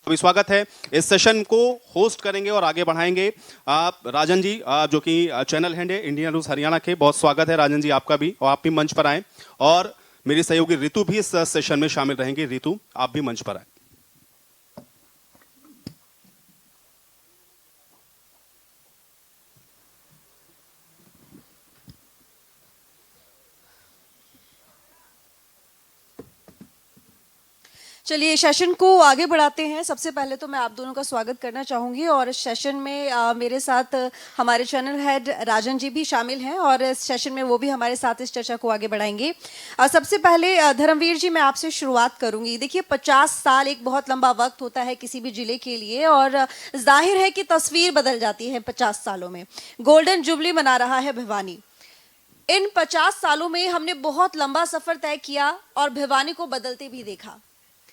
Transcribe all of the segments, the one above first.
अभी स्वागत है। इस सेशन को होस्ट करेंगे और आगे बढ़ाएंगे आप राजन जी, जो कि चैनल हेड है इंडियन न्यूज हरियाणा के। बहुत स्वागत है राजन जी आपका भी, और आप भी मंच पर आए। और मेरी सहयोगी रितु भी इस सेशन में शामिल रहेंगी। रितु, आप भी मंच पर आए। चलिए सेशन को आगे बढ़ाते हैं। सबसे पहले तो मैं आप दोनों का स्वागत करना चाहूँगी और इस सेशन में मेरे साथ हमारे चैनल हेड राजन जी भी शामिल हैं और इस सेशन में वो भी हमारे साथ इस चर्चा को आगे बढ़ाएंगे। सबसे पहले धर्मवीर जी, मैं आपसे शुरुआत करूँगी। देखिए, 50 साल एक बहुत लंबा वक्त होता है किसी भी जिले के लिए और जाहिर है कि तस्वीर बदल जाती है 50 सालों में। गोल्डन जुबली मना रहा है भिवानी। इन 50 सालों में हमने बहुत लंबा सफ़र तय किया और भिवानी को बदलते भी देखा।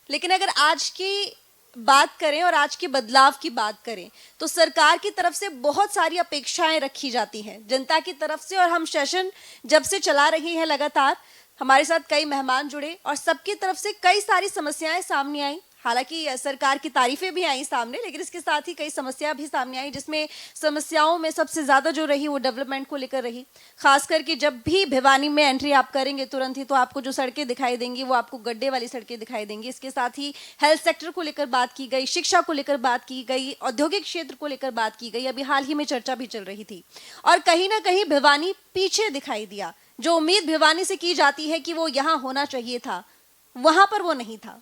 लेकिन अगर आज की बात करें और आज के बदलाव की बात करें तो सरकार की तरफ से बहुत सारी अपेक्षाएं रखी जाती हैं जनता की तरफ से। और हम सेशन जब से चला रहे हैं लगातार हमारे साथ कई मेहमान जुड़े और सबकी तरफ से कई सारी समस्याएं सामने आई। हालांकि सरकार की तारीफें भी आई सामने, लेकिन इसके साथ ही कई समस्या भी सामने आई, जिसमें समस्याओं में सबसे ज़्यादा जो रही वो डेवलपमेंट को लेकर रही। खास करके जब भी भिवानी में एंट्री आप करेंगे तुरंत ही तो आपको जो सड़कें दिखाई देंगी वो आपको गड्ढे वाली सड़कें दिखाई देंगी। इसके साथ ही हेल्थ सेक्टर को लेकर बात की गई, शिक्षा को लेकर बात की गई, औद्योगिक क्षेत्र को लेकर बात की गई। अभी हाल ही में चर्चा भी चल रही थी और कहीं ना कहीं भिवानी पीछे दिखाई दिया। जो उम्मीद भिवानी से की जाती है कि वो यहाँ होना चाहिए था, वहां पर वो नहीं था।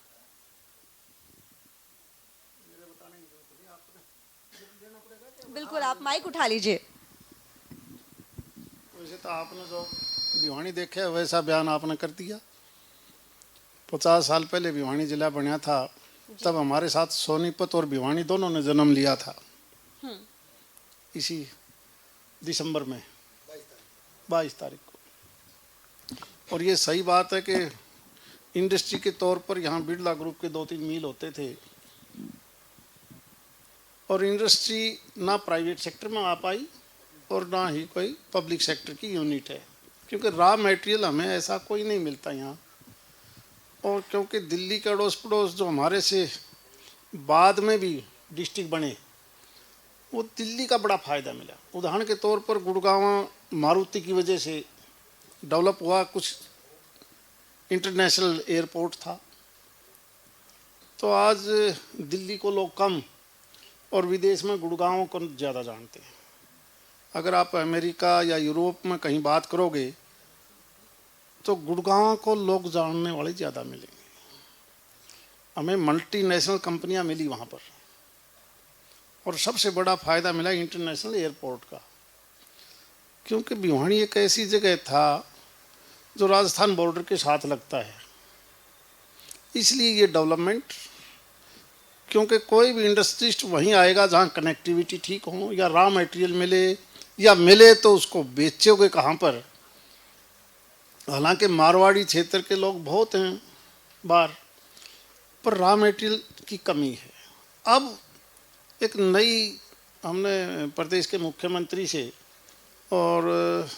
बिल्कुल, आप माइक उठा लीजिए। वैसे तो आपने जो भिवानी देखे वैसा बयान आपने कर दिया। 50 साल पहले भिवानी जिला बना था, तब हमारे साथ सोनीपत और भिवानी दोनों ने जन्म लिया था इसी दिसंबर में 22 तारीख को। और ये सही बात है कि इंडस्ट्री के तौर पर यहाँ बिरला ग्रुप के 2-3 मिल होते थे और इंडस्ट्री ना प्राइवेट सेक्टर में आ पाई और ना ही कोई पब्लिक सेक्टर की यूनिट है, क्योंकि रॉ मटेरियल हमें ऐसा कोई नहीं मिलता यहाँ। और क्योंकि दिल्ली के अड़ोस पड़ोस जो हमारे से बाद में भी डिस्ट्रिक्ट बने, वो दिल्ली का बड़ा फ़ायदा मिला। उदाहरण के तौर पर गुड़गांव मारुति की वजह से डेवलप हुआ, कुछ इंटरनेशनल एयरपोर्ट था। तो आज दिल्ली को लोग कम और विदेश में गुड़गांव को ज़्यादा जानते हैं। अगर आप अमेरिका या यूरोप में कहीं बात करोगे तो गुड़गांव को लोग जानने वाले ज़्यादा मिलेंगे। हमें मल्टीनेशनल कंपनियां मिली वहाँ पर और सबसे बड़ा फ़ायदा मिला इंटरनेशनल एयरपोर्ट का, क्योंकि भिवानी एक ऐसी जगह था जो राजस्थान बॉर्डर के साथ लगता है। इसलिए ये डेवलपमेंट, क्योंकि कोई भी इंडस्ट्रिस्ट वहीं आएगा जहाँ कनेक्टिविटी ठीक हो या रॉ मटेरियल मिले, या मिले तो उसको बेचोगे कहाँ पर। हालांकि मारवाड़ी क्षेत्र के लोग बहुत हैं बाहर, पर रॉ मटेरियल की कमी है। अब एक नई हमने प्रदेश के मुख्यमंत्री से और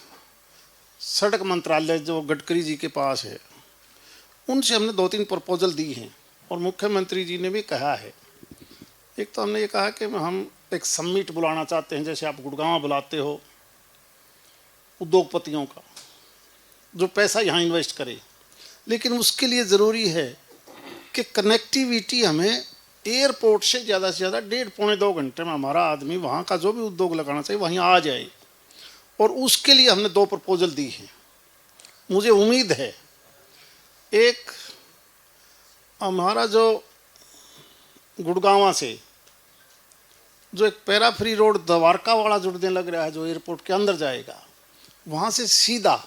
सड़क मंत्रालय जो गडकरी जी के पास है, उनसे हमने 2-3 प्रपोजल दी हैं और मुख्यमंत्री जी ने भी कहा है। एक तो हमने ये कहा कि हम एक समिट बुलाना चाहते हैं, जैसे आप गुड़गांव बुलाते हो उद्योगपतियों का, जो पैसा यहाँ इन्वेस्ट करे। लेकिन उसके लिए ज़रूरी है कि कनेक्टिविटी हमें एयरपोर्ट से ज़्यादा 1.5-2 घंटे में हमारा आदमी वहाँ का जो भी उद्योग लगाना चाहिए वहीं आ जाए। और उसके लिए हमने 2 प्रपोजल दी हैं। मुझे उम्मीद है, एक हमारा जो गुड़गांव से जो एक पैरा फ्री रोड द्वारका वाला जुड़ने लग रहा है, जो एयरपोर्ट के अंदर जाएगा, वहाँ से सीधा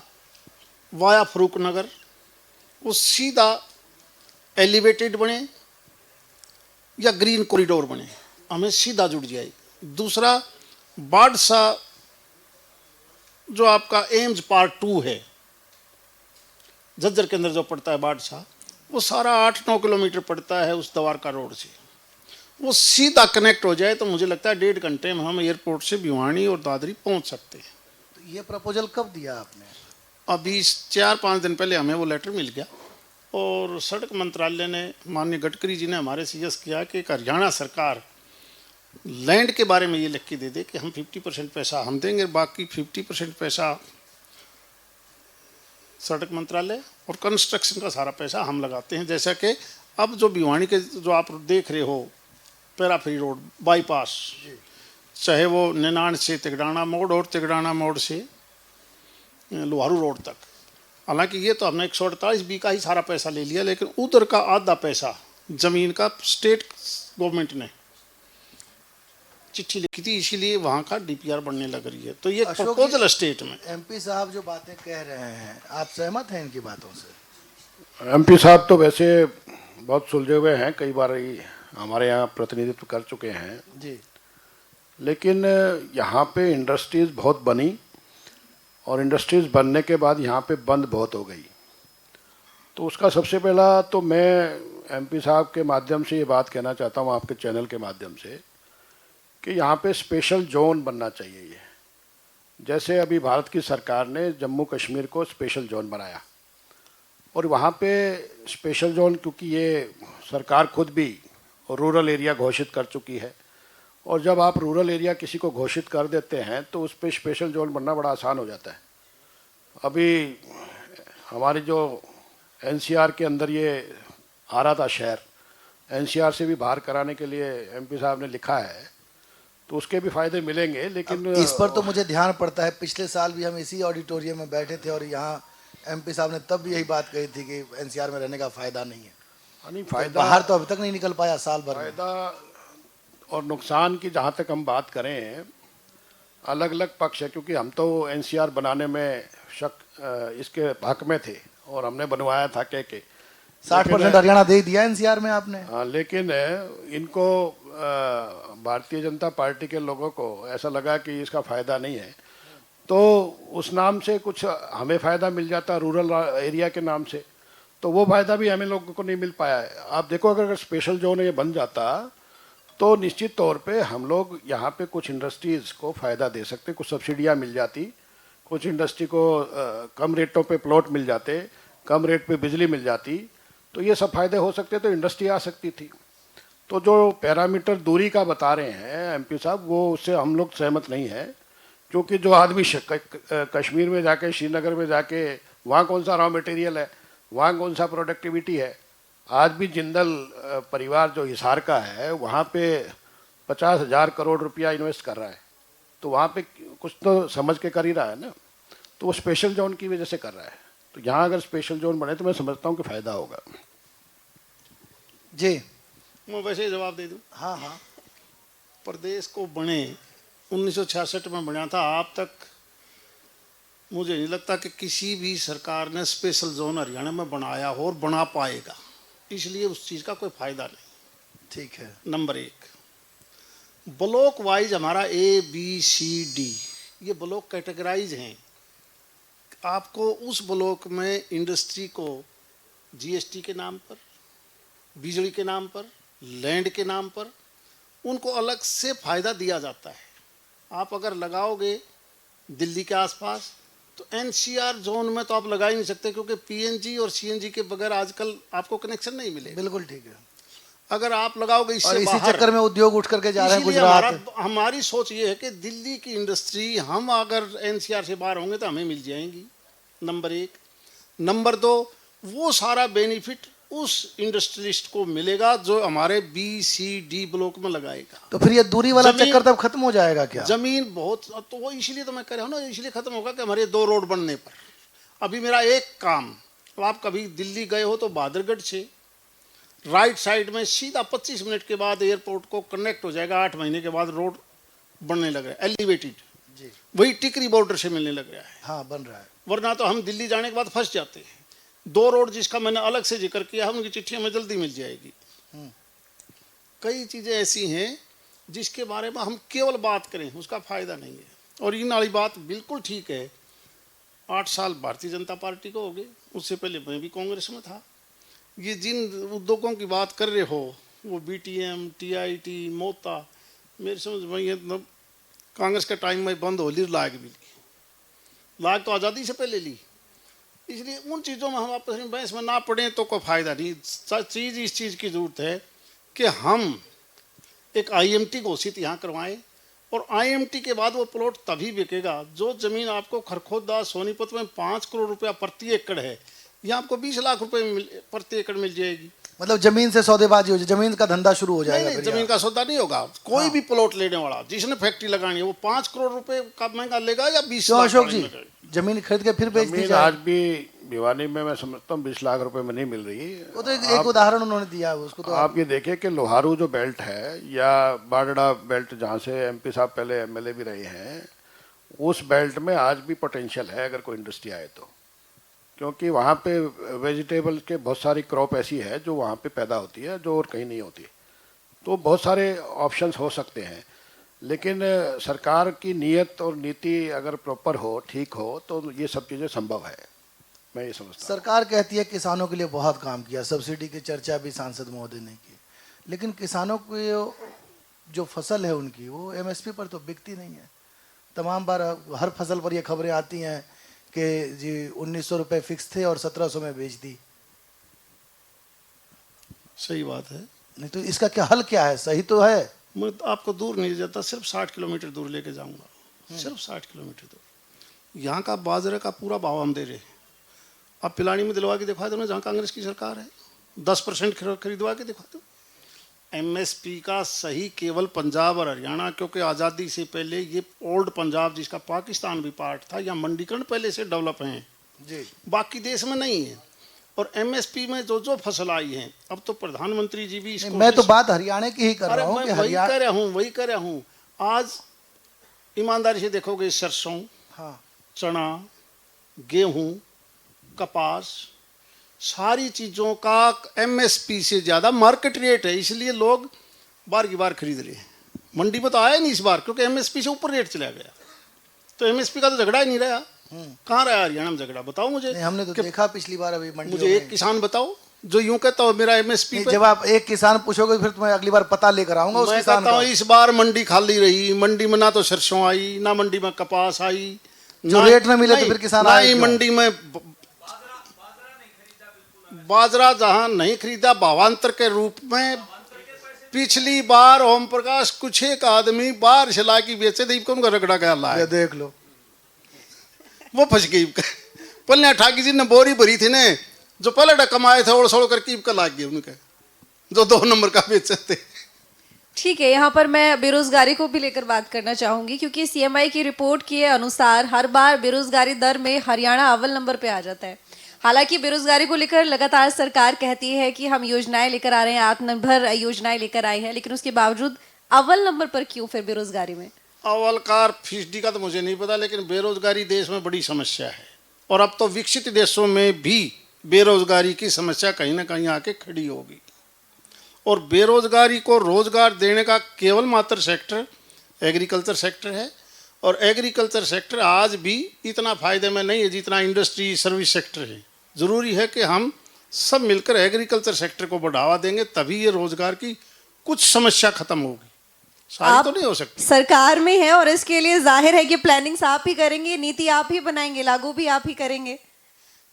वाया फरूक नगर वो सीधा एलिवेटेड बने या ग्रीन कॉरिडोर बने, हमें सीधा जुड़ जाएगी। दूसरा, बाडसा जो आपका एम्स पार्ट 2 है, झज्जर के अंदर जो पड़ता है बाडसा, वो सारा 8-9 किलोमीटर पड़ता है उस द्वारका रोड से। वो सीधा कनेक्ट हो जाए तो मुझे लगता है 1.5 घंटे में हम एयरपोर्ट से भिवानी और दादरी पहुंच सकते हैं। तो ये प्रपोजल कब दिया आपने? अभी 4-5 दिन पहले हमें वो लेटर मिल गया और सड़क मंत्रालय ने, माननीय गडकरी जी ने हमारे सीएस किया कि एक हरियाणा सरकार लैंड के बारे में ये लिख के दे दे कि हम 50% पैसा हम देंगे, बाकी 50% पैसा सड़क मंत्रालय और कंस्ट्रक्शन का सारा पैसा हम लगाते हैं। जैसा कि अब जो भिवानी के जो आप देख रहे हो पैराफ्री रोड बाईपास, चाहे वो निनाण से तिगड़ाना मोड़ और तिगड़ाना मोड़ से लोहारू रोड तक, हालांकि ये तो हमने 148 का ही सारा पैसा ले लिया, लेकिन उधर का आधा पैसा जमीन का स्टेट गवर्नमेंट ने चिट्ठी लिखी थी, इसीलिए वहाँ का डीपीआर बनने लग रही है। तो ये प्रपोजल स्टेट में एमपी साहब जो बातें कह रहे हैं, आप सहमत हैं इनकी बातों से? एमपी साहब तो वैसे बहुत सुलझे हुए हैं, कई बार ही हमारे यहाँ प्रतिनिधित्व कर चुके हैं जी, लेकिन यहाँ पे इंडस्ट्रीज़ बहुत बनी और इंडस्ट्रीज़ बनने के बाद यहाँ पे बंद बहुत हो गई। तो उसका सबसे पहला तो मैं एमपी साहब के माध्यम से ये बात कहना चाहता हूँ, आपके चैनल के माध्यम से, कि यहाँ पे स्पेशल जोन बनना चाहिए। ये जैसे अभी भारत की सरकार ने जम्मू कश्मीर को स्पेशल जोन बनाया और वहाँ पे स्पेशल जोन, क्योंकि ये सरकार खुद भी रूरल एरिया घोषित कर चुकी है, और जब आप रूरल एरिया किसी को घोषित कर देते हैं तो उस पर स्पेशल जोन बनना बड़ा आसान हो जाता है। अभी हमारी जो एनसीआर के अंदर ये आ रहा था शहर, एनसीआर से भी बाहर कराने के लिए एमपी साहब ने लिखा है, तो उसके भी फायदे मिलेंगे। लेकिन इस पर तो मुझे ध्यान पड़ता है, पिछले साल भी हम इसी ऑडिटोरियम में बैठे थे और यहाँ एमपी साहब ने तब भी यही बात कही थी कि एनसीआर में रहने का फायदा नहीं है। नहीं, तो फायदा बाहर तो अभी तक नहीं निकल पाया साल भर में। फायदा और नुकसान की जहाँ तक हम बात करें, अलग अलग पक्ष है, क्योंकि हम तो एनसीआर बनाने में इसके हक में थे और हमने बनवाया था के 60% हरियाणा दे दिया एनसीआर में आपने। हाँ, लेकिन इनको भारतीय जनता पार्टी के लोगों को ऐसा लगा कि इसका फ़ायदा नहीं है, तो उस नाम से कुछ हमें फ़ायदा मिल जाता रूरल एरिया के नाम से, तो वो फ़ायदा भी हमें लोगों को नहीं मिल पाया है। आप देखो, अगर स्पेशल जोन ये बन जाता तो निश्चित तौर पे हम लोग यहाँ पे कुछ इंडस्ट्रीज़ को फ़ायदा दे सकते, कुछ सब्सिडियाँ मिल जाती, कुछ इंडस्ट्री को कम रेटों पे प्लॉट मिल जाते, कम रेट पे बिजली मिल जाती, तो ये सब फायदे हो सकते, तो इंडस्ट्री आ सकती थी। तो जो पैरामीटर दूरी का बता रहे हैं एमपी साहब, वो उससे हम लोग सहमत नहीं है, क्योंकि जो आदमी कश्मीर में जाके, श्रीनगर में जाके, वहाँ कौन सा रॉ मटेरियल है, वहाँ कौन सा प्रोडक्टिविटी है। आज भी जिंदल परिवार जो हिसार का है, वहाँ पे 50,000 करोड़ रुपया इन्वेस्ट कर रहा है, तो वहाँ पे कुछ तो समझ के कर ही रहा है ना, तो वो स्पेशल जोन की वजह से कर रहा है। तो यहाँ अगर स्पेशल जोन बने तो मैं समझता हूँ कि फ़ायदा होगा। जी, मैं वैसे ही जवाब दे दूं। हाँ हाँ, प्रदेश को बने 1966 में बना था, आप तक मुझे नहीं लगता कि किसी भी सरकार ने स्पेशल जोन हरियाणा में बनाया हो और बना पाएगा, इसलिए उस चीज़ का कोई फायदा नहीं। ठीक है। नंबर 1, ब्लॉक वाइज हमारा ABCD ये ब्लॉक कैटेगराइज हैं। आपको उस ब्लॉक में इंडस्ट्री को GST के नाम पर, बिजली के नाम पर, लैंड के नाम पर उनको अलग से फ़ायदा दिया जाता है। आप अगर लगाओगे दिल्ली के आसपास तो NCR जोन में तो आप लगा ही नहीं सकते, क्योंकि PNG और CNG के बगैर आजकल आपको कनेक्शन नहीं मिलेगा। बिल्कुल ठीक है। अगर आप लगाओगे इससे और इसी बाहर, चक्कर में उद्योग उठ करके जा रहे हैं इसीलिए गुजरात। हमारी सोच ये है कि दिल्ली की इंडस्ट्री हम अगर NCR से बाहर होंगे तो हमें मिल जाएंगी, नंबर 1। नंबर 2, वो सारा बेनिफिट उस इंडस्ट्रियलिस्ट को मिलेगा जो हमारे BCD ब्लॉक में लगाएगा। तो फिर ये दूरी वाला चक्कर तब खत्म हो जाएगा क्या? जमीन बहुत, तो वो इसीलिए तो मैं कह रहा हूँ ना, इसलिए खत्म होगा कि हमारे 2 रोड बनने पर। अभी मेरा एक काम, तो आप कभी दिल्ली गए हो तो बहादुरगढ़ से राइट साइड में सीधा 25 मिनट के बाद एयरपोर्ट को कनेक्ट हो जाएगा। 8 महीने के बाद रोड बनने लग रहा है, एलिवेटेड जी, वही टिकरी बॉर्डर से मिलने लग रहा है। हाँ बन रहा है। वरना तो हम दिल्ली जाने के बाद फंस जाते हैं। 2 रोड जिसका मैंने अलग से जिक्र किया है, उनकी चिट्ठी हमें जल्दी मिल जाएगी। कई चीज़ें ऐसी हैं जिसके बारे में हम केवल बात करें उसका फ़ायदा नहीं है। और इन वाली बात बिल्कुल ठीक है, 8 साल भारतीय जनता पार्टी को हो गए, उससे पहले मैं भी कांग्रेस में था। ये जिन उद्योगों की बात कर रहे हो, वो BTM, TIT, मोता, मेरी समझ में ये कांग्रेस के टाइम में बंद हो ली, लाग भी ली। लाग तो आज़ादी से पहले ली। इसलिए उन चीज़ों में हम आपस में बहस में ना पड़े तो कोई फायदा नहीं। चीज़ इस चीज़ की जरूरत है कि हम एक IMT घोषित यहाँ करवाएं, और IMT के बाद वो प्लॉट तभी बिकेगा। जो जमीन आपको खरखोदा सोनीपत में 5 करोड़ रुपया प्रति एकड़ है, यहाँ आपको 20 लाख रुपए प्रति एकड़ मिल जाएगी। मतलब जमीन से सौदेबाजी हो जाए, जमीन का धंधा शुरू हो जाएगा। नहीं, फिर जमीन यहाँ। का सौदा नहीं होगा। कोई भी प्लॉट लेने वाला जिसने फैक्ट्री लगानी है वो 5 करोड़ रुपए का महंगा लेगा या 20 क्यों लाख अशोक का जी, लेगा? जमीन खरीद के फिर बेच दी जमीन जाए। आज भी भिवानी में मैं समझता हूँ 20 लाख रुपए में नहीं मिल रही। वो तो एक उदाहरण उन्होंने दिया है, उसको तो आप ये देखिए कि लोहारू जो बेल्ट है या बागड़ा बेल्ट, जहाँ से MP साहब पहले MLA भी रहे हैं, उस बेल्ट में आज भी पोटेंशियल है अगर कोई इंडस्ट्री आए तो, क्योंकि वहाँ पे वेजिटेबल के बहुत सारी क्रॉप ऐसी है जो वहाँ पे पैदा होती है जो और कहीं नहीं होती। तो बहुत सारे ऑप्शंस हो सकते हैं, लेकिन सरकार की नीयत और नीति अगर प्रॉपर हो, ठीक हो, तो ये सब चीज़ें संभव है। मैं ये समझता हूँ। सरकार कहती है किसानों के लिए बहुत काम किया, सब्सिडी की चर्चा भी सांसद महोदय ने की, लेकिन किसानों को जो फसल है उनकी वो MSP पर तो बिकती नहीं है। तमाम बार हर फसल पर ये खबरें आती हैं कि जी 1900 रुपये फिक्स थे और 1700 में बेच दी। सही बात है। नहीं तो इसका क्या हल क्या है? सही तो है। मैं तो आपको दूर नहीं जाता, सिर्फ 60 किलोमीटर दूर लेके जाऊंगा, सिर्फ 60 किलोमीटर दूर। यहाँ का बाजरे का पूरा भाव हम दे रहे हैं। अब पिलानी में दिलवा के दिखा दो ना, जहाँ कांग्रेस की सरकार है, 10% खरीदवा के दिखा दो। MSP का सही केवल पंजाब और हरियाणा, क्योंकि आज़ादी से पहले ये ओल्ड पंजाब जिसका पाकिस्तान भी पार्ट था, यहाँ मंडीकरण पहले से डेवलप हैं जी, बाकी देश में नहीं है। और MSP में जो जो फसल आई है, अब तो प्रधानमंत्री जी भी इसको, मैं तो बात हरियाणा की ही कर अरे रहा हूँ मैं कि वही हरियाणा। कह रहा हूँ। आज ईमानदारी से देखोगे, सरसों, हाँ, चना, गेहूं, कपास, सारी चीज़ों का MSP से ज़्यादा मार्केट रेट है, इसलिए लोग बार की बार खरीद रहे हैं। मंडी में तो आया नहीं इस बार, क्योंकि MSP से ऊपर रेट चला गया। तो MSP का तो झगड़ा ही नहीं रहा। कहाँ रहा हरियाणा में झगड़ा? बताओ मुझे। नहीं हमने तो देखा पिछली बार अभी मंडी मुझे एक किसान बताओ जो यूं कहता हो मेरा MSP पे। जब आप एक किसान पूछोगे फिर तुम्हें अगली बार पता लेकर आऊंगा उस मैं किसान कहता का। हूँ इस बार मंडी खाली रही। मंडी में ना तो सरसों आई, ना मंडी में कपास आई, जो रेट में मिले तो फिर किसान आए नहीं क्यों? मंडी में बाजरा जहां नहीं खरीदा भावांतर के रूप में। पिछली बार ओम प्रकाश कुछ एक आदमी बाहर से ला के बेचे थे, उनका रगड़ा गया ला ये देख लो, वो फंस गई। पल्ले ठाकी जी ने बोरी भरी थी ने, जो पहले कमाए थे ओड़ सोड़ करके इबका लाग गए उनके, जो 2 नंबर का बेचे थे। ठीक है, यहाँ पर मैं बेरोजगारी को भी लेकर बात करना चाहूंगी, क्योंकि CMI की रिपोर्ट के अनुसार हर बार बेरोजगारी दर में हरियाणा अव्वल नंबर पे आ जाता है। हालांकि बेरोजगारी को लेकर लगातार सरकार कहती है कि हम योजनाएं लेकर आ रहे हैं, आत्मनिर्भर योजनाएं लेकर आए हैं, लेकिन उसके बावजूद अव्वल नंबर पर क्यों फिर बेरोजगारी में? अव्वलकार फीसदी का तो मुझे नहीं पता, लेकिन बेरोजगारी देश में बड़ी समस्या है। और अब तो विकसित देशों में भी बेरोजगारी की समस्या कहीं ना कहीं आके खड़ी होगी। और बेरोजगारी को रोजगार देने का केवल मात्र सेक्टर एग्रीकल्चर सेक्टर है। और एग्रीकल्चर सेक्टर आज भी इतना फायदे में नहीं है जितना इंडस्ट्री सर्विस सेक्टर है। ज़रूरी है कि हम सब मिलकर एग्रीकल्चर सेक्टर को बढ़ावा देंगे, तभी ये रोजगार की कुछ समस्या खत्म होगी। सारी तो नहीं हो सकती। सरकार में है और इसके लिए जाहिर है कि प्लानिंग आप ही करेंगे, नीति आप ही बनाएंगे, लागू भी आप ही करेंगे।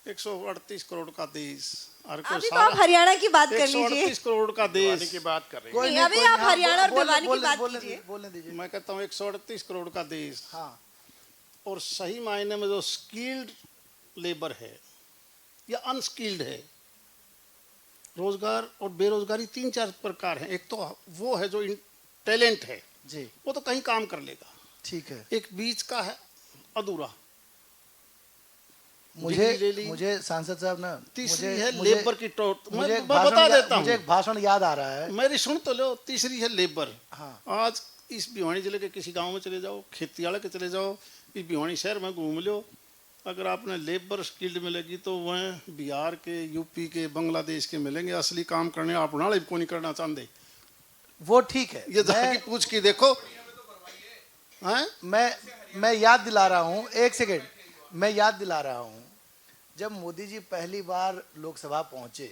138 करोड़ का देश, हर कोई अभी तो आप हरियाणा की बात कर लीजिए। 138 करोड़ का देश की बात कर रहे हैं। कोई नहीं, नहीं, अभी कोई आप नहीं, हरियाणा और बोलने- भिवानी की बोलने- बात बोलने कीजिए। बोलने दीजिए। मैं कहता हूँ 138 करोड़ का देश, हाँ, और सही मायने में जो स्किल्ड लेबर है या अनस्किल्ड है, रोजगार और बेरोजगारी 3-4 प्रकार हैं। एक तो वो है जो टैलेंट है जी, वो तो कहीं काम कर लेगा, ठीक है। एक बीच का है अधूरा, मुझे मुझे सांसद साहब ना, तीसरी मुझे- है मुझे- लेबर की टोट। मुझे मैं एक भाषण बता या- देता मुझे हूँ, एक भाषण याद आ रहा है। मेरी सुन तो लो। तीसरी है लेबर। हाँ, आज इस भिवानी जिले के किसी गांव में चले जाओ, खेती वाले के चले जाओ, इस भिवानी शहर में घूम लो, अगर आपने लेबर स्किल्ड मिलेगी तो वह बिहार के, यूपी के, बांग्लादेश के मिलेंगे। असली काम करने आप नाले को नहीं करना चाहते। वो ठीक है। ये जाके पूछ के देखो। हैं? मैं याद दिला रहा हूँ, एक सेकेंड, मैं याद दिला रहा हूँ, जब मोदी जी पहली बार लोकसभा पहुंचे,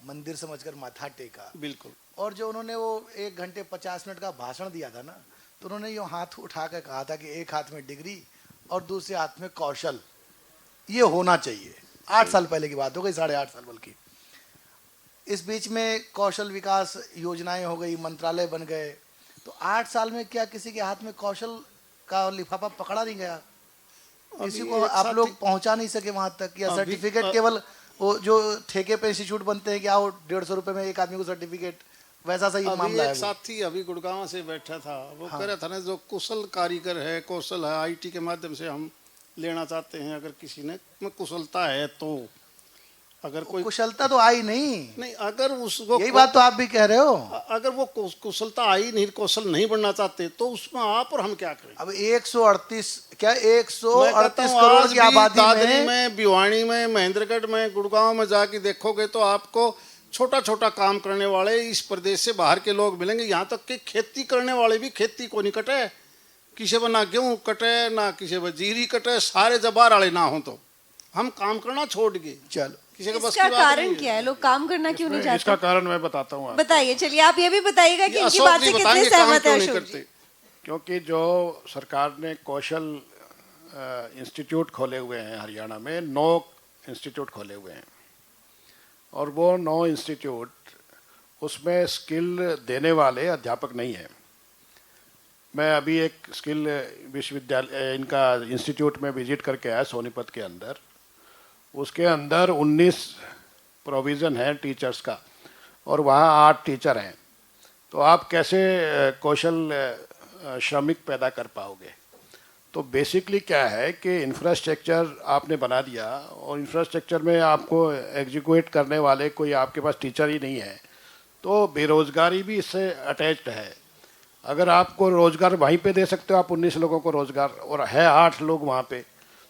मंदिर समझकर माथा टेका, बिल्कुल। और जो उन्होंने वो 1 घंटे 50 मिनट का भाषण दिया था ना, तो उन्होंने यूँ हाथ उठा कर कहा था कि एक हाथ में डिग्री और दूसरे हाथ में कौशल। ये होना चाहिए। 8 साल पहले की बात हो गई, 8.5 साल बल्कि। इस बीच में कौशल विकास योजनाएं हो गई, मंत्रालय बन गए, तो 8 साल में क्या किसी के हाथ में कौशल का लिफाफा पकड़ा नहीं गया? किसी को आप लोग पहुंचा नहीं सके वहां तक? या सर्टिफिकेट केवल वो जो ठेके पे इंस्टीट्यूट बनते हैं, क्या वो 150 रुपए में एक आदमी को सर्टिफिकेट, वैसा सही मामला है? एक साथी अभी गुड़गांव से बैठा था, वो कह रहा था ना, जो कुशल कारीगर है, कौशल है, आईटी के माध्यम से हम लेना चाहते हैं। अगर किसी ने में कुशलता है तो, अगर कोई कुशलता तो आई नहीं, अगर उसको, यही बात तो आप भी कह रहे हो। अगर वो कुशलता आई नहीं, कौशल नहीं बनना चाहते, तो उसमें आप और हम क्या करें? अब 138 क्या 138 करोड़ की आबादी में, भिवानी में, महेंद्रगढ़ में, गुड़गांव में जाके देखोगे तो आपको छोटा छोटा काम करने वाले इस प्रदेश से बाहर के लोग मिलेंगे। यहाँ तक कि खेती करने वाले भी खेती को नहीं कटे, किसी पर ना गेहूँ कटे, ना किसी पर जीरी कटे, सारे जब बाहर वाले ना हो तो हम काम करना छोड़ गए। चलो, इसका कारण क्या है? लोग काम करना क्यों नहीं चाहते? इसका कारण मैं बताता हूँ। बताइए, चलिए आप ये भी बताइएगा कि इनकी बात से कितने सहमत है अशोक जी? क्योंकि जो सरकार ने कौशल इंस्टीट्यूट खोले हुए हैं हरियाणा में, 9 इंस्टीट्यूट खोले हुए हैं, और वो 9 इंस्टीट्यूट, उसमें स्किल देने वाले अध्यापक नहीं हैं। मैं अभी एक स्किल विश्वविद्यालय, इनका इंस्टीट्यूट में विजिट करके आया सोनीपत के अंदर। उसके अंदर 19 प्रोविज़न है टीचर्स का, और वहाँ 8 टीचर हैं। तो आप कैसे कौशल श्रमिक पैदा कर पाओगे? तो बेसिकली क्या है कि इंफ्रास्ट्रक्चर आपने बना दिया, और इंफ्रास्ट्रक्चर में आपको एग्जीक्यूट करने वाले कोई आपके पास टीचर ही नहीं है, तो बेरोज़गारी भी इससे अटैच्ड है। अगर आपको रोज़गार वहीं पे दे सकते हो आप 19 लोगों को रोज़गार, और है 8 लोग वहाँ पे,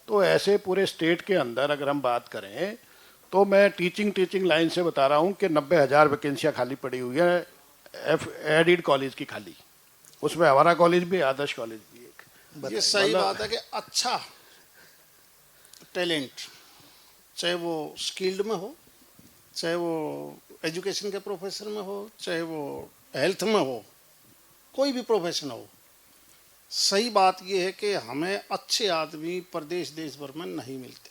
तो ऐसे पूरे स्टेट के अंदर अगर हम बात करें तो मैं टीचिंग लाइन से बता रहा हूँ कि 90,000 वैकेंसियाँ खाली पड़ी हुई है एडिड कॉलेज की खाली। उसमें हमारा कॉलेज भी, आदर्श कॉलेज भी एक। ये सही बात है कि अच्छा टैलेंट, चाहे वो स्किल्ड में हो, चाहे वो एजुकेशन के प्रोफेशन में हो, चाहे वो हेल्थ में हो, कोई भी प्रोफेशन हो, सही बात यह है कि हमें अच्छे आदमी प्रदेश देश भर में नहीं मिलते।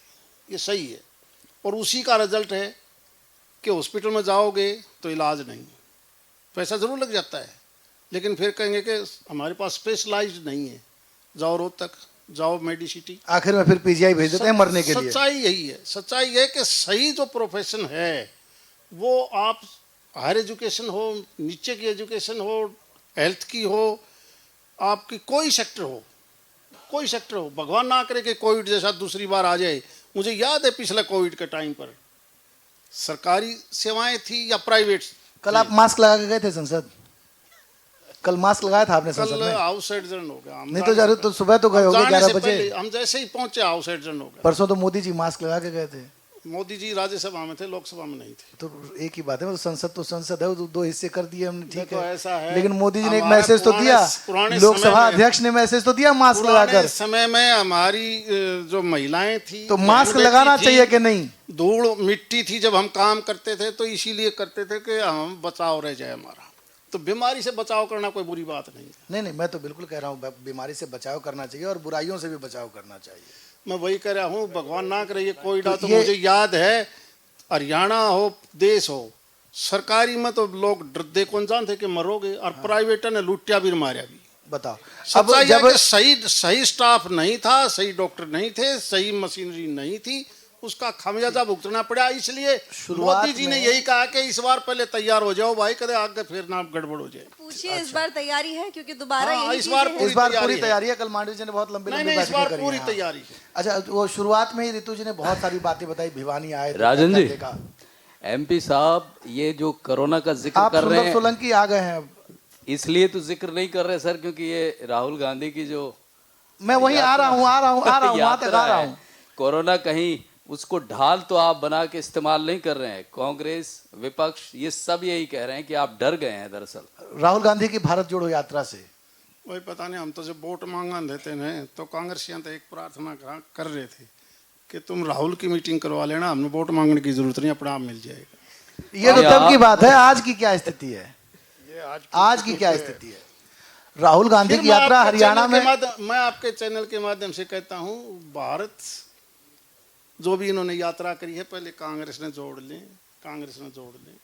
ये सही है, और उसी का रिजल्ट है कि हॉस्पिटल में जाओगे तो इलाज नहीं, पैसा ज़रूर लग जाता है, लेकिन फिर कहेंगे कि हमारे पास स्पेशलाइज्ड नहीं है। जाओ रोहतक, जाओ मेडिसिटी, आखिर में फिर पीजीआई भेज देते हैं मरने के लिए। सच्चाई यही है। सच्चाई है कि सही जो प्रोफेशन है वो, आप हायर एजुकेशन हो, नीचे की एजुकेशन हो, हेल्थ की हो, आपकी कोई सेक्टर हो, कोई सेक्टर हो, भगवान ना करे कि कोविड जैसा दूसरी बार आ जाए। मुझे याद है पिछले कोविड के टाइम पर सरकारी सेवाएं थी या प्राइवेट। कल आप मास्क लगा के गए थे संसद? कल मास्क लगाया था आपने संसद में? हाउस एडजर्न हो गया। नहीं तो जरूर तो सुबह तो गए होगे 11 बजे। हम जैसे ही पहुंचे हाउस एडजर्न हो गया। परसों तो मोदी जी मास्क लगा के गए थे। मोदी जी राज्यसभा में थे, लोकसभा में नहीं थे। तो एक ही बात है, मतलब संसद तो संसद है, वो 2 हिस्से कर दिए हमने, ठीक देखो, ऐसा है, लेकिन मोदी जी ने एक हमारे मैसेज तो दिया, पुराने लोकसभा अध्यक्ष ने मैसेज तो दिया मास्क लगाकर। समय में हमारी जो महिलाएं थी, तो मास्क लगाना चाहिए कि नहीं? धूल मिट्टी थी जब हम काम करते थे, तो इसीलिए करते थे कि हम बचाव रह जाए हमारा। तो बीमारी से बचाव करना कोई बुरी बात नहीं है। नहीं, मैं तो बिल्कुल कह रहा हूँ बीमारी से बचाव करना चाहिए और बुराइयों से भी बचाव करना चाहिए। मैं वही कह रहा हूँ, भगवान ना करे ये कोविड। तो मुझे याद है, हरियाणा हो, देश हो, सरकारी में तो लोग डरते कौन जानते कि मरोगे, और प्राइवेट ने लुटिया भी मारा भी। बताओ, अब जब सही स्टाफ नहीं था, सही डॉक्टर नहीं थे, सही मशीनरी नहीं थी, उसका खामियाजा भुगतना पड़ा। इसलिए मोदी जी ने यही कहा कि इस बार पहले तैयार हो जाओ भाई, कदे आगे फिर ना गड़बड़ हो जाए। पूछिए, इस बार तैयारी है? क्योंकि दोबारा इस बार पूरी तैयारी है। कल मांडवी जी ने बहुत लंबी बैठकें करी। पूरी तैयारी है। अच्छा, वो शुरुआत में ही रितु जी ने बहुत सारी बातें बताई, भिवानी आए। राजन जी, एमपी साहब, ये जो कोरोना का जिक्र कर रहे हैं, सोलंकी आ गए हैं, इसलिए तो जिक्र नहीं कर रहे सर, क्योंकि ये राहुल गांधी की जो, मैं वही आ रहा हूँ वहां तक आ रहा हूँ। कोरोना कहीं उसको ढाल तो आप बना के इस्तेमाल नहीं कर रहे हैं। कांग्रेस, विपक्ष, ये सब यही कह रहे हैं कि आप डर गए हैं दरअसल राहुल गांधी की भारत जोड़ो यात्रा से। वही पता नहीं, हम तो जब वोट मांगा देते हैं तो कांग्रेसियां तो एक प्रार्थना कर रहे थे कि तुम राहुल की मीटिंग करवा लेना, हमें वोट मांगने की जरूरत नहीं, अपना आप मिल जाएगा। ये तो तब की बात है, आज की क्या स्थिति है? आज की क्या स्थिति है? राहुल गांधी की यात्रा हरियाणा में। मैं आपके चैनल के माध्यम से कहता हूँ, भारत जो भी इन्होंने यात्रा करी है पहले कांग्रेस ने जोड़ लें, कांग्रेस ने जोड़ लें,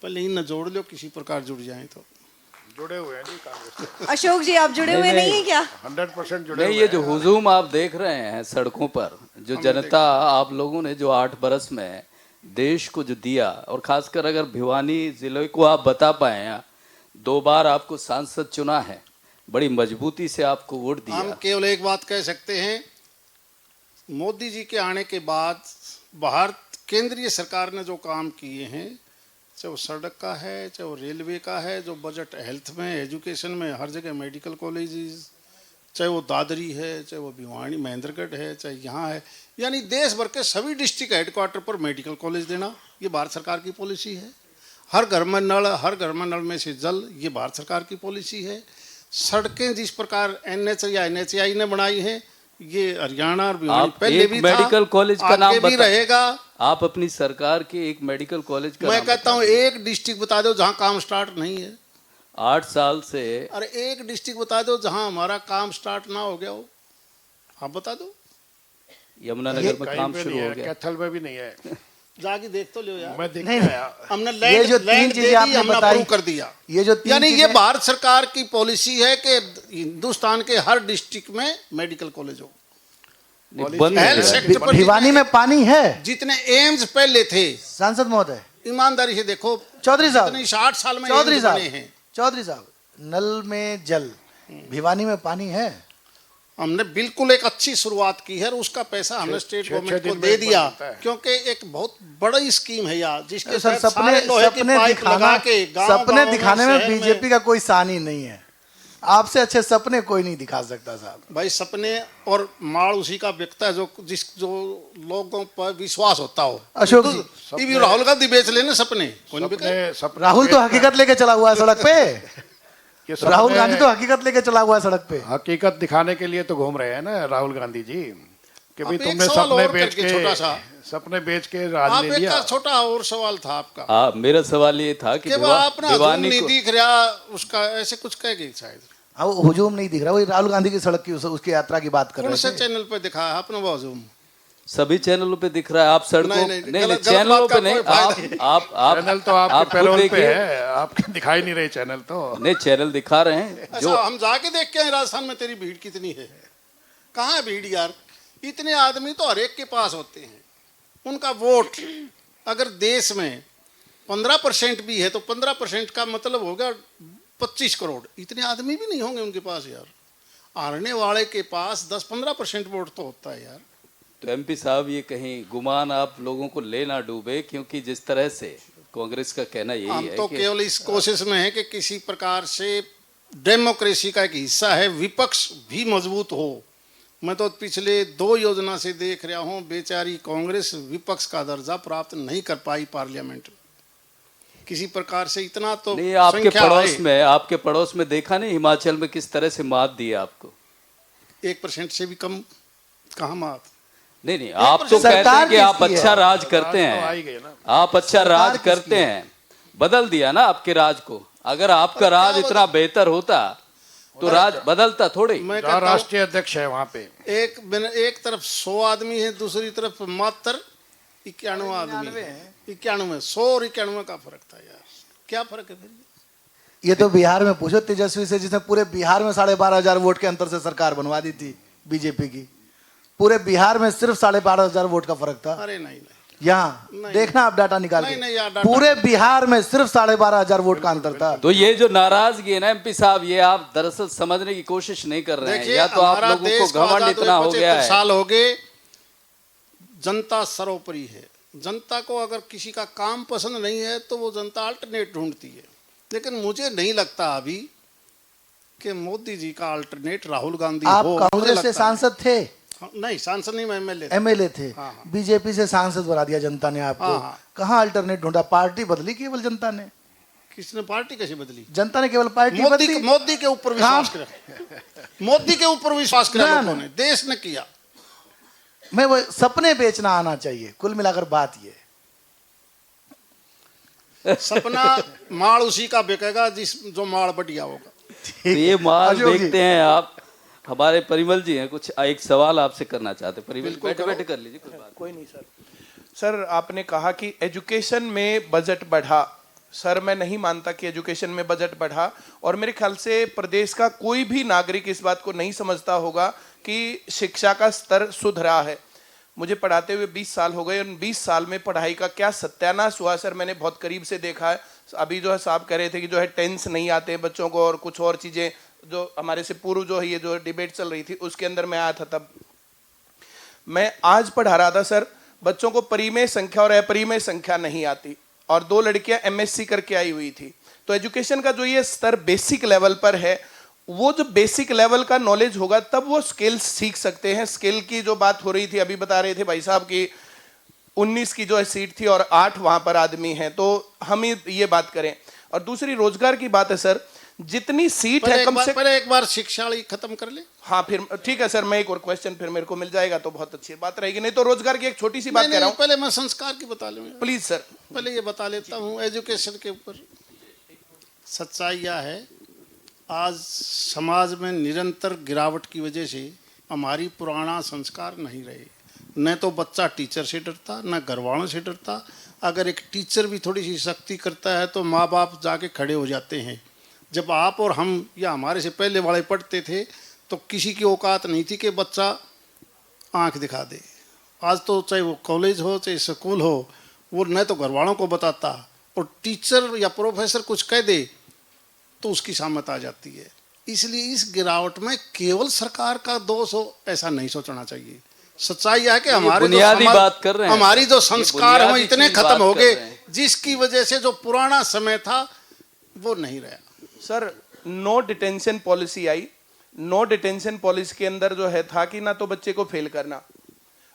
पहले इन जोड़ लो, किसी प्रकार जुड़ जाए तो। जुड़े हुए हैं जी कांग्रेस अशोक जी, आप जुड़े हुए नहीं है क्या? 100% जुड़े नहीं, हुए ये जो हैं। हुजूम आप देख रहे हैं सड़कों पर, जो जनता आप लोगों ने जो 8 बरस में देश को जो दिया, और खासकर अगर भिवानी जिले को आप बता पाए, 2 बार आपको सांसद चुना है, बड़ी मजबूती से आपको वोट हम दिया। केवल एक बात कह सकते हैं, मोदी जी के आने के बाद भारत केंद्रीय सरकार ने जो काम किए हैं, चाहे वो सड़क का है, चाहे वो रेलवे का है, जो बजट हेल्थ में, एजुकेशन में, हर जगह मेडिकल कॉलेजेस, चाहे वो दादरी है, चाहे वो भिवानी महेंद्रगढ़ है, चाहे यहाँ है, यानी देश भर के सभी डिस्ट्रिक्ट हेडक्वार्टर पर मेडिकल कॉलेज देना, ये भारत सरकार की पॉलिसी है। हर घर में नल, हर घर में नल में से जल, ये भारत सरकार की पॉलिसी है। सड़कें जिस प्रकार NH या NHAI ने बनाई हैं, ये हरियाणा और भिवानी आप पहले एक भी था, मेडिकल कॉलेज का नाम आगे भी बता- रहेगा। आप अपनी सरकार के एक मेडिकल कॉलेज का मैं नाम कहता बता हूँ दीजिए। एक डिस्ट्रिक्ट बता दो जहाँ काम स्टार्ट नहीं है। 8 साल से अरे एक डिस्ट्रिक्ट बता दो जहाँ हमारा काम स्टार्ट ना हो गया हो, आप बता दो। यमुनानगर में कहीं काम पे शुरू नहीं हो है, गया। कैथल में भी नहीं है। जाके देख तो लो यार। मैं देख नहीं, के नहीं। आया। हमने ये लैंड जो तीन लैंड दे चीजें दी, आपने हमने बताई, अप्रूव कर दिया। ये जो तीन यानी ये चीजें- भारत सरकार की पॉलिसी है कि हिंदुस्तान के हर डिस्ट्रिक्ट में मेडिकल कॉलेज हो। नहीं, बंद हेल्थ है। सेक्टर पर भिवानी में पानी है? जितने एम्स पहले थे, सांसद महोदय, ईमानदारी से देखो, चौधरी साहब, जितने 60 साल में चौधरी एम्स साहब, बने हैं, चौधरी साहब, नल में जल, भिवानी में पानी है? हमने बिल्कुल एक अच्छी शुरुआत की है और उसका पैसा हमने स्टेट छः गवर्नमेंट को दिन में दे एक बार दिया, होता है। क्योंकि एक बहुत बड़ी स्कीम है यार, जिसके सर, तहत सारे लोहे की सपने पाइप दिखाना, लगा के सपने दिखाने में शहर बीजेपी का कोई सानी नहीं है। आपसे अच्छे सपने कोई नहीं दिखा सकता साहब। भाई सपने और माल उसी का बिकता है जो लोगों पर विश्वास होता हो। अशोक जी, ये भी राहुल गांधी बेच लेना सपने, कोई नहीं बिका। सपने राहुल तो हकीकत लेके चला हुआ है सड़क पे। ये सपने राहुल गांधी तो हकीकत लेके चला हुआ है सड़क पे। हकीकत दिखाने के लिए तो घूम रहे हैं ना राहुल गांधी जी, कि भाई अब एक तुमने सवाल सपने और बेच करके छोटा सा। के सपने बेच के राज आप ले एक लिया। का छोटा और सवाल था आपका हाँ, मेरा सवाल ये था कि कि वो अपना भिवानी नहीं को दिख रहा, उसका ऐसे कुछ कह गई शायद। हाँ, वो हुजूम नहीं दिख रहा, वही राहुल गांधी की सड़क की उसकी यात्रा की बात कर कौन रहे से थे। चैनल पे दिखाया अपना वो हजूम? सभी चैनलों पे दिख रहा है। आप सड़कों नहीं, नहीं नहीं, नहीं, गलत चैनलों बात पे का नहीं, कोई फायदा आप चैनल तो आपके आप खुद पैरोल पे देखिए। है, आपके दिखाई नहीं रहे चैनल तो। नहीं, चैनल दिखा रहे हैं जो अच्छा, हम जाके देख के आए राजस्थान में तेरी भीड़ कितनी है। कहाँ है भीड़ यार? इतने आदमी तो हर एक के पास होते हैं। उनका वोट अगर देश में 15% भी है तो 15% का मतलब होगा 25 करोड़। इतने आदमी भी नहीं होंगे उनके पास यार। हारने वाले के पास 10-15% वोट तो होता है यार। तो एमपी साहब, ये कहीं गुमान आप लोगों को ले ना डूबे, क्योंकि जिस तरह से कांग्रेस का कहना यही हम है तो कि केवल इस कोशिश में है कि किसी प्रकार से डेमोक्रेसी का एक हिस्सा है, विपक्ष भी मजबूत हो। मैं तो पिछले 2 योजना से देख रहा हूँ, बेचारी कांग्रेस विपक्ष का दर्जा प्राप्त नहीं कर पाई पार्लियामेंट में। किसी प्रकार से इतना तो नहीं, आपके पड़ोस में देखा नहीं हिमाचल में किस तरह से मात दी आपको? 1% से भी कम कहाँ मात। नहीं, आप तो कहते सरकार हैं कि आप किसकी है? अच्छा राज करते तो आ ही हैं, गए ना। आप अच्छा राज किसकी करते है? हैं। बदल दिया ना आपके राज को। अगर आपका राज इतना बेहतर होता तो राज बदलता थोड़ी। मैं जहाँ कहता हूँ राष्ट्रीय अध्यक्ष है वहाँ पे एक तरफ 100 आदमी है, दूसरी तरफ मात्र 91 आदमी है। 91, 100 और 91 का फर्क था यार। क्या फर्क है फिर? ये तो बिहार में पूछो तेजस्वी से, जिसने पूरे बिहार में 12,500 वोट के अंतर से सरकार बनवा दी थी बीजेपी की। पूरे बिहार में सिर्फ 12,500 वोट का फर्क था। अरे नहीं, यहाँ नहीं। देखना आप डाटा निकाल नहीं, नहीं यार, के, डाटा- पूरे बिहार में सिर्फ 12,500 वोट का अंतर था। तो ये जो नाराजगी है ना एमपी साहब, ये आप दरअसल समझने की कोशिश नहीं कर रहे हैं। देखिए, या तो आप हमारा लोगों देश को घमंड आजाद इतना हुए हो गया 75 है। साल हो गए। जनता सर्वोपरि है। जनता को अगर किसी का काम पसंद नहीं है तो वो जनता अल्टरनेट ढूंढती है। लेकिन मुझे नहीं लगता अभी कि मोदी जी का अल्टरनेट राहुल गांधी आप हो। कांग्रेस मुझे से लगता सांसद थे? है। नहीं, सांसद नहीं, मैं एमएलए। एमएलए थे। हाँ। बीजेपी से सांसद बना दिया जनता ने आपको। हाँ। कहाँ अल्टरनेट ढूंढा? पार्टी बदली केवल जनता ने। किसने पार्टी कैसे बदली? जनता ने केवल पार्टी बदली। मोदी के ऊपर विश्वास किया। मोदी के ऊपर विश्वास किया ना, लोगों ना। ने, देश ने किया। मैं वो सपने बेचना आना चाहिए, कुल मिलाकर बात ये। सपना माल उसी का बिकेगा जो माल बढ़िया होगा। तो ये माल अशोक जी। देखते हैं आप। हमारे परिमल जी हैं, कुछ एक सवाल आपसे करना चाहते हैं। परिमल बिल्कुल बैठे करो। बैठे कर लीजिए, कोई बात कोई नहीं सर। सर आपने कहा कि एजुकेशन में बजट बढ़ा। सर मैं नहीं मानता कि एजुकेशन में बजट बढ़ा, और मेरे ख्याल से प्रदेश का कोई भी नागरिक इस बात को नहीं समझता होगा कि शिक्षा का स्तर सुधरा है। मुझे पढ़ाते हुए 20 साल हो गए, उन 20 साल में पढ़ाई का क्या सत्यानाश हुआ सर, मैंने बहुत करीब से देखा है। अभी जो है साहब कह रहे थे कि जो है टेंस नहीं आते हैं बच्चों को, और कुछ और चीज़ें जो हमारे से पूर्व जो है ये जो डिबेट चल रही थी उसके अंदर मैं आया था। तब मैं आज पढ़ा रहा था सर, बच्चों को परिमेय संख्या और अपरिमेय संख्या नहीं आती, और 2 लड़कियां एमएससी करके आई हुई थी। तो एजुकेशन का जो ये स्तर बेसिक लेवल पर है, वो जो बेसिक लेवल का नॉलेज होगा तब वो स्किल्स सीख सकते हैं। स्किल की जो बात हो रही थी, अभी बता रहे थे भाई साहब की 19 की जो है सीट थी और 8 वहां पर आदमी हैं, तो हम ये बात करें। और दूसरी रोजगार की बात है सर, जितनी सीट है कम से पहले एक बार शिक्षा वाली खत्म कर ले। हाँ फिर ठीक है सर, मैं एक और क्वेश्चन फिर मेरे को मिल जाएगा तो बहुत अच्छी बात रहेगी, नहीं तो रोजगार की एक छोटी सी बात कह रहा हूँ। पहले मैं संस्कार की बता लूँ प्लीज सर। पहले ये बता लेता हूँ एजुकेशन के ऊपर। सच्चाई यह है, आज समाज में निरंतर गिरावट की वजह से हमारी पुराना संस्कार नहीं रहे। न तो बच्चा टीचर से डरता, न घर वालों से डरता। अगर एक टीचर भी थोड़ी सी सख्ती करता है तो माँ बाप जाके खड़े हो जाते हैं। जब आप और हम या हमारे से पहले वाले पढ़ते थे तो किसी की औकात नहीं थी कि बच्चा आंख दिखा दे। आज तो चाहे वो कॉलेज हो चाहे स्कूल हो, वो न तो घर वालों को बताता, और टीचर या प्रोफेसर कुछ कह दे तो उसकी सामत आ जाती है। इसलिए इस गिरावट में केवल सरकार का दोष हो ऐसा नहीं सोचना चाहिए। सच्चाई यह है कि हमारे बुनियादी बात कर रहे हैं, हमारी जो संस्कार हैं वो बुनियादी इतने चीज बात खत्म हो कर गए रहे हैं। जिसकी वजह से जो पुराना समय था वो नहीं रहा। सर नो डिटेंशन पॉलिसी आई। नो डिटेंशन पॉलिसी के अंदर जो है था कि ना तो बच्चे को फेल करना,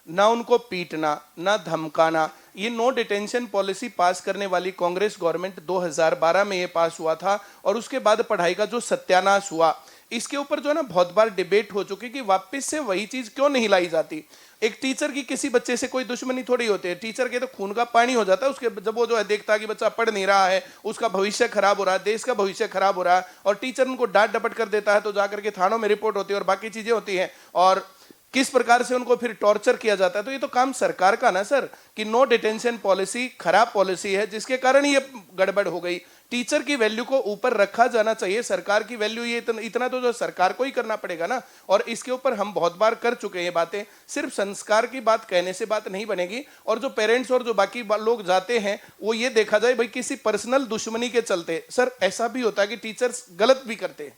ना उनको पीटना, ना धमकाना। ये नो डिटेंशन पॉलिसी पास करने वाली कांग्रेस गवर्नमेंट 2012 में ये पास हुआ था, और उसके बाद पढ़ाई का जो सत्यानाश हुआ, इसके ऊपर जो है ना बहुत बार डिबेट हो चुकी कि वापस से वही चीज क्यों नहीं लाई जाती। एक टीचर की किसी बच्चे से कोई दुश्मनी थोड़ी होती है, टीचर के तो खून का पानी हो जाता है उसके, जब वो जो है देखता है कि बच्चा पढ़ नहीं रहा है, उसका भविष्य खराब हो रहा है, देश का भविष्य खराब हो रहा है, और टीचर उनको डांट डपट कर देता है तो जाकर के थानों में रिपोर्ट होती है और बाकी चीजें होती हैं, और किस प्रकार से उनको फिर टॉर्चर किया जाता है। तो ये तो काम सरकार का ना सर, कि नो डिटेंशन पॉलिसी खराब पॉलिसी है जिसके कारण ये गड़बड़ हो गई। टीचर की वैल्यू को ऊपर रखा जाना चाहिए, सरकार की वैल्यू ये इतना तो जो सरकार को ही करना पड़ेगा ना। और इसके ऊपर हम बहुत बार कर चुके हैं ये बातें। सिर्फ संस्कार की बात कहने से बात नहीं बनेगी, और जो पेरेंट्स और जो बाकी लोग जाते हैं वो ये देखा जाए भाई किसी पर्सनल दुश्मनी के चलते। सर ऐसा भी होता है कि टीचर्स गलत भी करते हैं,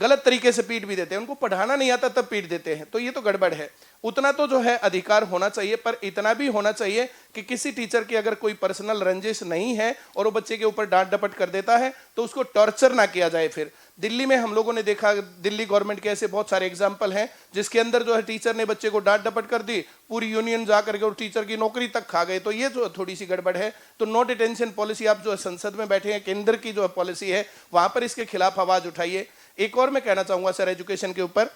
गलत तरीके से पीट भी देते हैं, उनको पढ़ाना नहीं आता तब पीट देते हैं, तो ये तो गड़बड़ है। उतना तो जो है अधिकार होना चाहिए, पर इतना भी होना चाहिए कि किसी टीचर की अगर कोई पर्सनल रंजिश नहीं है और वो बच्चे के ऊपर डांट डपट कर देता है तो उसको टॉर्चर ना किया जाए। फिर दिल्ली में हम लोगों ने देखा, दिल्ली गवर्नमेंट के ऐसे बहुत सारे एग्जाम्पल हैं जिसके अंदर जो है टीचर ने बच्चे को डांट डपट कर दी, पूरी यूनियन जा करके और टीचर की नौकरी तक खा गए। तो ये जो थोड़ी सी गड़बड़ है। तो नो डिटेंशन पॉलिसी, आप जो संसद में बैठे हैं, केंद्र की जो पॉलिसी है वहां पर इसके खिलाफ आवाज उठाइए। एक और मैं कहना चाहूंगा सर एजुकेशन के ऊपर,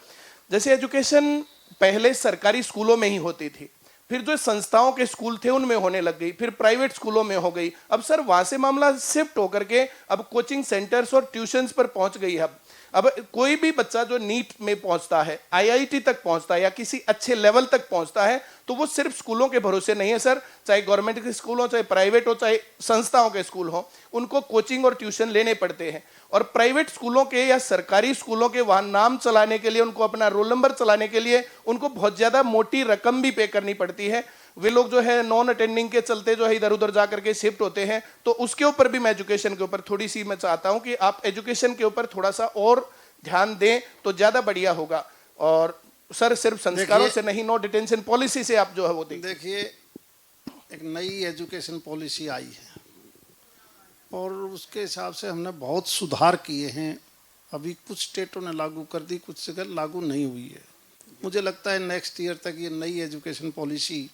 जैसे एजुकेशन पहले सरकारी स्कूलों में ही होती थी, फिर जो संस्थाओं के स्कूल थे उनमें होने लग गई, फिर प्राइवेट स्कूलों में हो गई। अब सर वहां से मामला शिफ्ट होकर के अब कोचिंग सेंटर्स और ट्यूशंस पर पहुंच गई है। अब कोई भी बच्चा जो नीट में पहुंचता है, आईआईटी तक पहुंचता है या किसी अच्छे लेवल तक पहुंचता है, तो वो सिर्फ स्कूलों के भरोसे नहीं है सर। चाहे गवर्नमेंट के स्कूल हो, चाहे प्राइवेट हो, चाहे संस्थाओं के स्कूल हो, उनको कोचिंग और ट्यूशन लेने पड़ते हैं। और प्राइवेट स्कूलों के या सरकारी स्कूलों के वहां नाम चलाने के लिए, उनको अपना रोल नंबर चलाने के लिए उनको बहुत ज्यादा मोटी रकम भी पे करनी पड़ती है। वे लोग जो है नॉन अटेंडिंग के चलते जो है इधर उधर जाकर के शिफ्ट होते हैं। तो उसके ऊपर भी मैं एजुकेशन के ऊपर थोड़ी सी मैं चाहता हूं कि आप एजुकेशन के ऊपर थोड़ा सा और ध्यान दें तो ज्यादा बढ़िया होगा। और सर सिर्फ संस्कारों से नहीं, नो डिटेंशन पॉलिसी से आप जो है वो देखिए, एक नई एजुकेशन पॉलिसी आई है और उसके हिसाब से हमने बहुत सुधार किए हैं। अभी कुछ स्टेटों ने लागू कर दी, कुछ जगह लागू नहीं हुई है। मुझे लगता है नेक्स्ट ईयर तक ये नई एजुकेशन पॉलिसी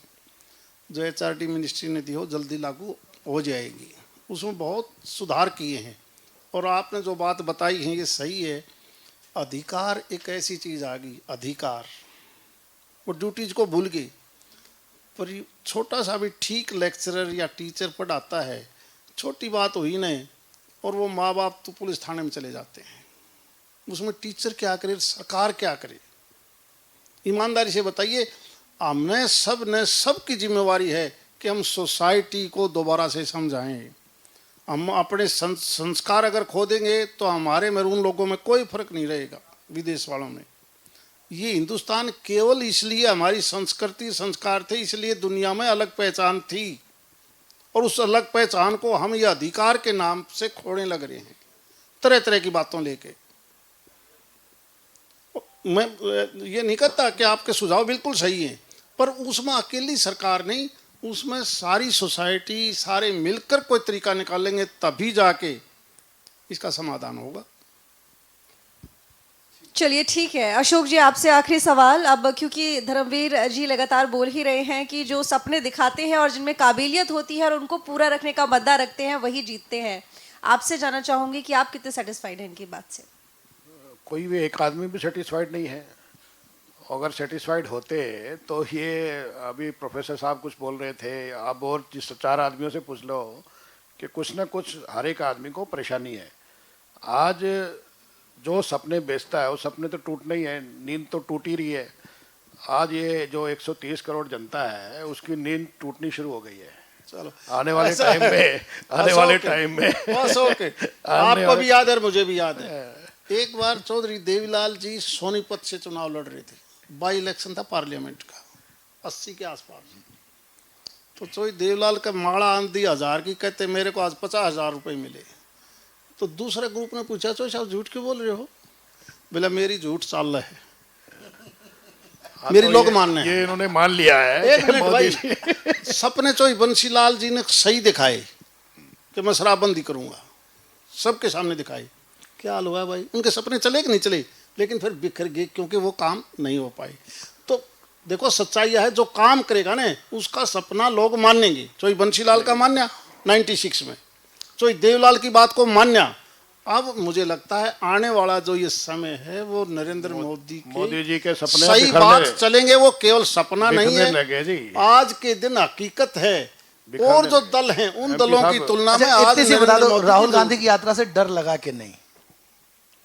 जो एचआरडी मिनिस्ट्री ने दी हो जल्दी लागू हो जाएगी। उसमें बहुत सुधार किए हैं। और आपने जो बात बताई है ये सही है। अधिकार एक ऐसी चीज़ आ गई, अधिकार, वो ड्यूटीज को भूल गई। पर छोटा सा भी ठीक लेक्चरर या टीचर पढ़ाता है, छोटी बात हुई नहीं, और वो माँ बाप तो पुलिस थाने में चले जाते हैं। उसमें टीचर क्या करे, सरकार क्या करे। ईमानदारी से बताइए, हमने सबकी जिम्मेवारी है कि हम सोसाइटी को दोबारा से समझाएं। हम अपने संस्कार अगर खो देंगे तो हमारे में उन लोगों में कोई फर्क नहीं रहेगा विदेश वालों में। ये हिंदुस्तान केवल इसलिए हमारी संस्कृति संस्कार थे, इसलिए दुनिया में अलग पहचान थी, और उस अलग पहचान को हम ये अधिकार के नाम से खोने लग रहे हैं तरह तरह की बातों लेके। मैं ये नहीं कहता कि आपके सुझाव बिल्कुल सही हैं, पर उसमें अकेली सरकार नहीं, उसमें सारी सोसाइटी सारे मिलकर कोई तरीका निकालेंगे तभी जाके इसका समाधान होगा। चलिए ठीक है अशोक जी, आपसे आखिरी सवाल। अब क्योंकि धर्मवीर जी लगातार बोल ही रहे हैं कि जो सपने दिखाते हैं और जिनमें काबिलियत होती है और उनको पूरा रखने का मद्दा रखते हैं वही जीतते हैं, आपसे जानना चाहूंगी कि आप कितने सेटिस्फाइड हैं इनकी बात से? कोई भी एक आदमी भी सेटिस्फाइड नहीं है। अगर सेटिस्फाइड होते तो ये अभी प्रोफेसर साहब कुछ बोल रहे थे, आप और जिस 4 आदमियों से पूछ लो कि कुछ ना कुछ हर एक आदमी को परेशानी है। आज जो सपने बेचता है वो सपने तो टूटने ही है, नींद तो टूट ही रही है। आज ये जो 130 करोड़ जनता है उसकी नींद टूटनी शुरू हो गई है। चलो आने वाले टाइम में बस ओके। आपको भी याद है, मुझे भी याद है, एक बार चौधरी देवीलाल जी सोनीपत से चुनाव लड़ रहे थे, बाई इलेक्शन था पार्लियामेंट का 80 के आसपास। तो चौधरी देवीलाल का माड़ा आंधी 1000 की, कहते मेरे को आज 50,000 रुपये मिले। तो दूसरे ग्रुप ने पूछा, चौधरी साहब झूठ क्यों बोल रहे हो? बोला मेरी झूठ चाल रहा है, मेरी लोग मानने हैं। ये इन्होंने मान लिया है। एक मिनट भाई, सपने चौधरी बंसीलाल जी ने सही दिखाए कि मैं शराबबंदी करूंगा, सबके सामने दिखाए। क्या हाल हुआ भाई, उनके सपने चले कि नहीं चले, लेकिन फिर बिखर गए क्योंकि वो काम नहीं हो पाए। तो देखो सच्चाई यह है, जो काम करेगा ना उसका सपना लोग मानेंगे। चौधरी बंसीलाल का मान्या 96 में, चौधरी देवलाल की बात को मान्या। अब मुझे लगता है आने वाला जो ये समय है वो नरेंद्र मोदी जी के सपने सही बात चलेंगे, वो केवल सपना नहीं है, लगे जी। आज के दिन हकीकत है। और जो दल हैं उन दलों की तुलना में आज इतनी सी बता दो, नरेंद्र राहुल मोदी गांधी की यात्रा से डर लगा कि नहीं?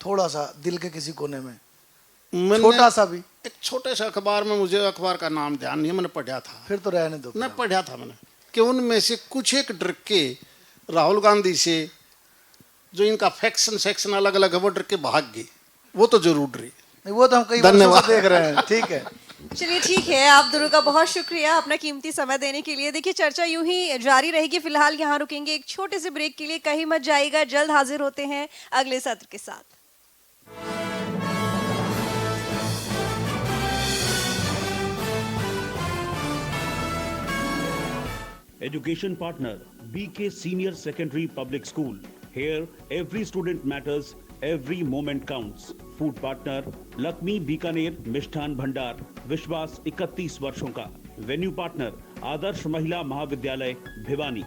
थोड़ा सा दिल के किसी कोने में, मैंने छोटा सा भी। एक छोटे से अखबार में, मुझे अखबार का नाम ध्यान नहीं है, मैंने पढ़ा था, फिर तो रहने दो। मैं पढ़ा था मैंने कि उनमें से कुछ एक डर के राहुल गांधी से, जो इनका फैक्शन सेक्शन अलग अलग है, वो डर के भाग गए। वो तो जरूर डरे। नहीं, वो तो हम कई वर्षों से देख रहे हैं। ठीक है, चलिए ठीक है, आप दोनों का बहुत शुक्रिया अपना कीमती समय देने के लिए। देखिए चर्चा यूं ही जारी रहेगी, फिलहाल यहाँ रुकेंगे एक छोटे से ब्रेक के लिए, कहीं मत जाइएगा, जल्द हाजिर होते हैं अगले सत्र के साथ। Education partner BK Senior Secondary Public School. Here every student matters, every moment counts. Food partner Lakmi Bikaner Mishtan Bhandar. विश्वास 31 वर्षों का। वेन्यू पार्टनर आदर्श महिला महाविद्यालय भिवानी।